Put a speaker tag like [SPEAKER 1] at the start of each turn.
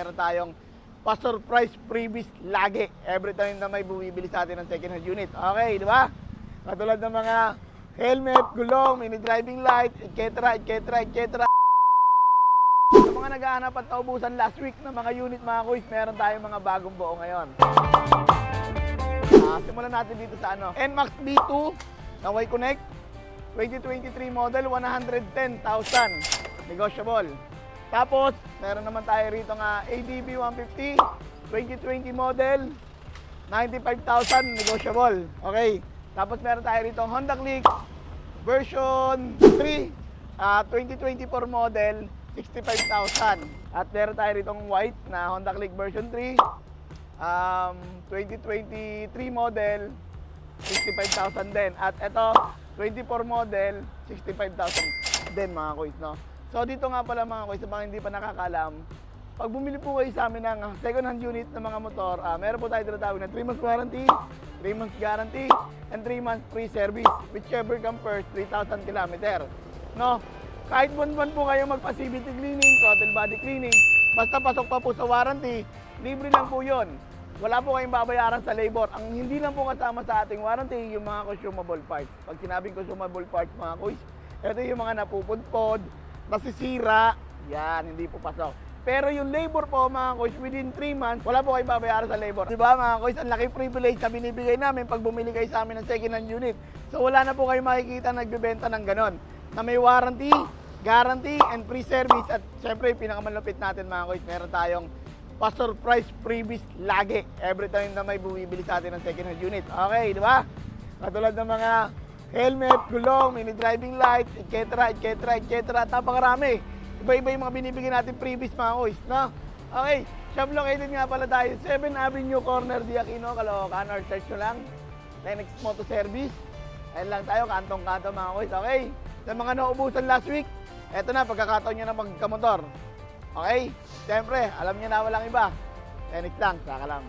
[SPEAKER 1] meron tayong pa-surprise freebies lagi. Every time na may bumibili sa atin ng second hand unit. Okay, di ba? Katulad ng mga helmet, gulong, mini driving light, etc. Sa mga naghahanap at naubusan last week ng mga unit mga kuys, meron tayong mga bagong buo ngayon. Simulan natin dito sa NMAX B2 na Y-Connect 2023 model, 110,000 negotiable. Tapos meron naman tayo rito nga ADB 150 2020 model, 95,000 negotiable. Okay. Tapos meron tayo rito Honda Click version 3 2024 model, 65,000. At meron tayo rito white na Honda Click version 3 2023 model, 65,000 din. At ito 24 model, 65,000 din mga kuys, no? So dito nga pala mga kuys, sa mga hindi pa nakakalam, pag bumili po kayo sa amin ng second hand unit ng mga motor, meron po tayo tinatawag na 3 months warranty, 3 months guarantee, and 3 months free service. Whichever comes first, 3,000 km. No? Kahit buwan-buwan po kayo magpa-CVT cleaning, throttle body cleaning, basta pasok pa po sa warranty, libre lang po yun. Wala po kayong babayaran sa labor. Ang hindi lang po kasama sa ating warranty, yung mga consumable parts. Pag sinabing consumable parts mga kuys, ito yung mga napupudpod, nasisira, yan, hindi po pasok. Pero yung labor po mga kuys, within 3 months, wala po kayong babayaran sa labor. Diba mga kuys, ang laki privilege na binibigay namin pag bumili kayo sa amin ng second hand unit. So wala na po kayong makikita nagbebenta ng ganon. Na may warranty, guarantee, and free service. At syempre, pinakamalupit natin mga kuys, meron tayong pa-surprise freebies lagi. Every time na may bumibili sa atin ng second hand unit. Okay, di ba? Katulad ng mga helmet, gulong, mini driving light, etc. Napakarami. Iba-iba yung mga binibigyan natin freebies mga kuys, no? Okay, shop located nga pala tayo 7 Avenue Corner di Aquino, Caloocan, or search nyo lang Lennox Moto Service. Ayun lang tayo, kantong-kanto mga kuys, okay? Sa mga naubusan last week, eto na, pagkakataon nyo na magkamotor. Okay? Siyempre, alam nyo na walang iba. Lennox lang, saka lang.